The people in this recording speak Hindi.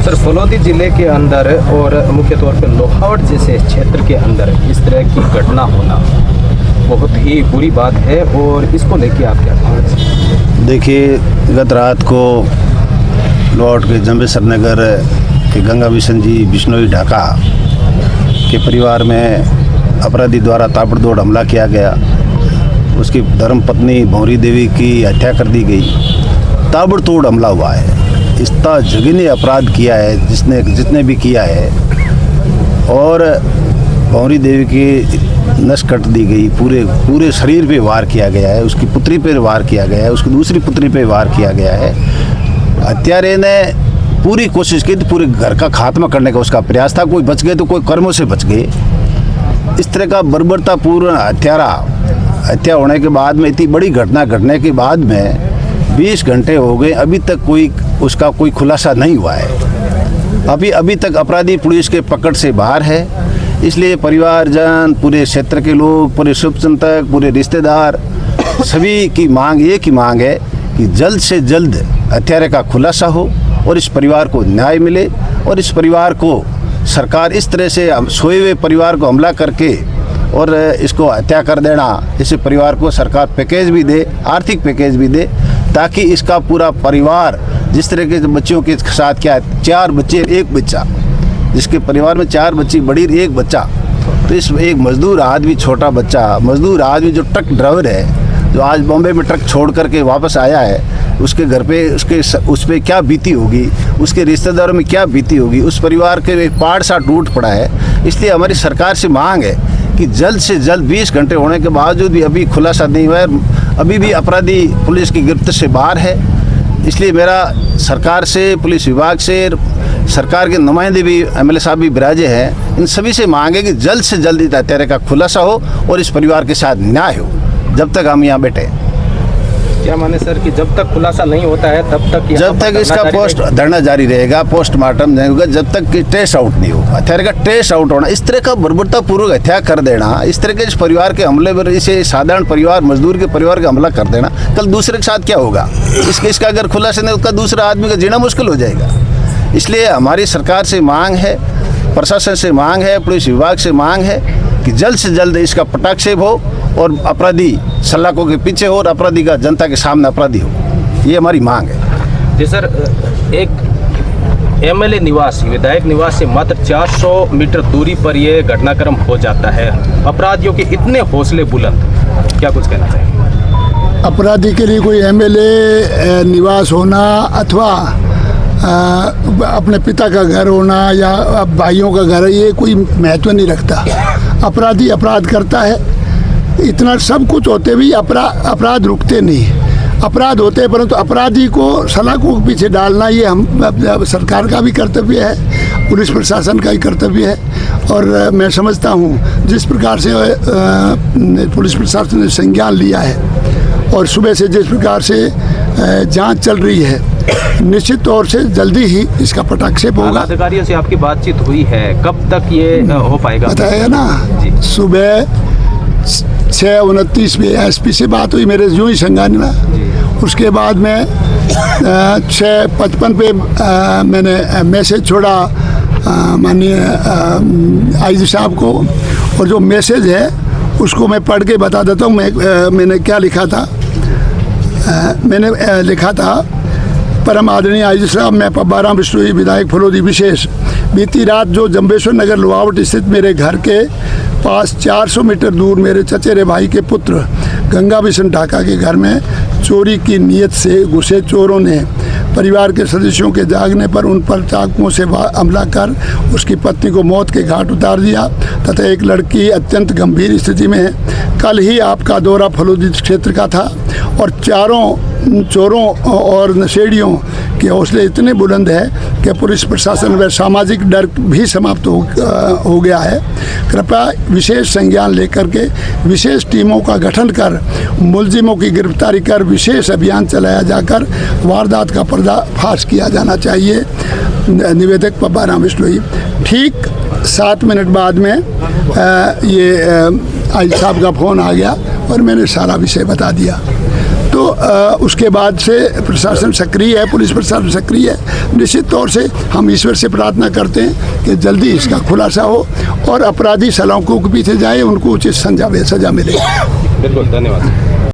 सर, फलौदी ज़िले के अंदर और मुख्य तौर पर लोहावट जैसे क्षेत्र के अंदर इस तरह की घटना होना बहुत ही बुरी बात है, और इसको लेके आप क्या कहेंगे? देखिए, गत रात को लोहावट के जम्बेसर नगर के गंगा बिशन जी बिश्नोई ढाका के परिवार में अपराधी द्वारा ताबड़तोड़ हमला किया गया। उसकी धर्मपत्नी भौरी देवी की हत्या कर दी गई। ताबड़तोड़ हमला हुआ है। इतना जघन्य अपराध किया है जिसने भी किया है, और भौरी देवी की नस कट दी गई। पूरे शरीर पे वार किया गया है। उसकी पुत्री पे वार किया गया है। उसकी दूसरी पुत्री पे वार किया गया है। हत्यारे ने पूरी कोशिश की थी पूरे घर का खात्मा करने का उसका प्रयास था। कोई बच गए तो कोई कर्मों से बच गए। इस तरह का बर्बरतापूर्ण हत्या होने के बाद में, इतनी बड़ी घटना घटने के बाद में 20 घंटे हो गए, अभी तक उसका कोई खुलासा नहीं हुआ है। अभी तक अपराधी पुलिस के पकड़ से बाहर है। इसलिए परिवारजन, पूरे क्षेत्र के लोग, पूरे शुभचिंतक, पूरे रिश्तेदार, सभी की मांग एक ही मांग है कि जल्द से जल्द हत्यारे का खुलासा हो और इस परिवार को न्याय मिले, और इस परिवार को सरकार इस तरह से सोए हुए परिवार को हमला करके और इसको हत्या कर देना, इस परिवार को सरकार पैकेज भी दे, आर्थिक पैकेज भी दे, ताकि इसका पूरा परिवार, जिस तरह के बच्चों के साथ क्या है, 4 बच्चे 1 बच्चा, जिसके परिवार में 4 बच्ची बड़ी 1 बच्चा, तो इस एक मजदूर आदमी, छोटा बच्चा मजदूर आदमी जो ट्रक ड्राइवर है, जो आज बॉम्बे में ट्रक छोड़ करके वापस आया है, उसके घर पे उस पर क्या बीती होगी, उसके रिश्तेदारों में क्या बीती होगी, उस परिवार के एक पहाड़ सा टूट पड़ा है। इसलिए हमारी सरकार से मांग है कि जल्द से जल्द 20 घंटे होने के बावजूद भी अभी खुलासा नहीं हुआ है। अभी भी अपराधी पुलिस की गिरफ्त से बाहर है। इसलिए मेरा सरकार से, पुलिस विभाग से, सरकार के नुमाइंदे भी, MLA साहब भी विराजे हैं, इन सभी से मांग है कि जल्द से जल्द इस हत्यारे का खुलासा हो और इस परिवार के साथ न्याय हो, जब तक हम यहाँ बैठे। क्या माने सर कि जब तक खुलासा नहीं होता है जब तक इसका धरना जारी रहेगा, पोस्टमार्टम नहीं होगा, जब तक कि ट्रेस आउट नहीं होगा। हत्यारे का ट्रेस आउट होना, इस तरह का बर्बरतापूर्वक हत्या कर देना, इस तरह के इस परिवार के हमले पर, इसे साधारण परिवार, मजदूर के परिवार का हमला कर देना, कल दूसरे के साथ क्या होगा? इसका अगर खुलासा नहीं होगा, दूसरा आदमी का जीना मुश्किल हो जाएगा। इसलिए हमारी सरकार से मांग है, प्रशासन से मांग है, पुलिस विभाग से मांग है कि जल्द से जल्द इसका पटाक्षेप हो और अपराधी सलाखों के पीछे हो और अपराधी का जनता के सामने अपराधी हो। ये हमारी मांग है। जी सर, एक MLA निवास, विधायक निवास से मात्र 400 मीटर दूरी पर ये घटनाक्रम हो जाता है। अपराधियों के इतने हौसले बुलंद, क्या कुछ कहना चाहिए? अपराधी के लिए कोई MLA निवास होना अथवा अपने पिता का घर होना या भाइयों का घर, ये कोई महत्व नहीं रखता। अपराधी अपराध करता है, इतना सब कुछ होते भी अपराध रुकते नहीं। अपराध होते हैं, परंतु अपराधी को सलाखों के पीछे डालना ये हम सरकार का भी कर्तव्य है, पुलिस प्रशासन का ही कर्तव्य है। और मैं समझता हूँ जिस प्रकार से पुलिस प्रशासन ने संज्ञान लिया है और सुबह से जिस प्रकार से जांच चल रही है, निश्चित तौर से जल्दी ही इसका पटाक्षेप होगा। अधिकारियों से आपकी बातचीत हुई है, कब तक ये हो पाएगा? बताया ना, सुबह 6:29 में SP से बात हुई मेरे यूँ ही संज्ञान में। उसके बाद में 6:55 पे मैंने मैसेज छोड़ा माननीय IG साहब को, और जो मैसेज है उसको मैं पढ़ के बता देता हूँ। मैंने क्या लिखा था? मैंने लिखा था, परम आदरणीय IG साहब, मैं पब्बा राम बिश्नोई, विधायक फलौदी विशेष, बीती रात जो जम्बेश्वर नगर लोहावट स्थित मेरे घर के पास 400 मीटर दूर मेरे चचेरे भाई के पुत्र गंगा बिशन ढाका के घर में चोरी की नीयत से घुसे चोरों ने परिवार के सदस्यों के जागने पर उन पर चाकुओं से हमला कर उसकी पत्नी को मौत के घाट उतार दिया तथा एक लड़की अत्यंत गंभीर स्थिति में है। कल ही आपका दौरा फलौदी क्षेत्र का था और चारों चोरों और नशेड़ियों के हौसले इतने बुलंद है कि पुलिस प्रशासन व सामाजिक डर भी समाप्त हो गया है। कृपया विशेष संज्ञान लेकर के विशेष टीमों का गठन कर मुलजिमों की गिरफ्तारी कर विशेष अभियान चलाया जाकर वारदात का पर्दाफाश किया जाना चाहिए। निवेदक पब्बा राम बिश्नोई। ठीक 7 मिनट बाद में ये IG साहब का फ़ोन आ गया और मैंने सारा विषय बता दिया। तो उसके बाद से प्रशासन सक्रिय है, पुलिस प्रशासन सक्रिय है। निश्चित तौर से हम ईश्वर से प्रार्थना करते हैं कि जल्दी इसका खुलासा हो और अपराधी सलाखों के पीछे जाए, उनको उचित सजा मिले। बिल्कुल, धन्यवाद।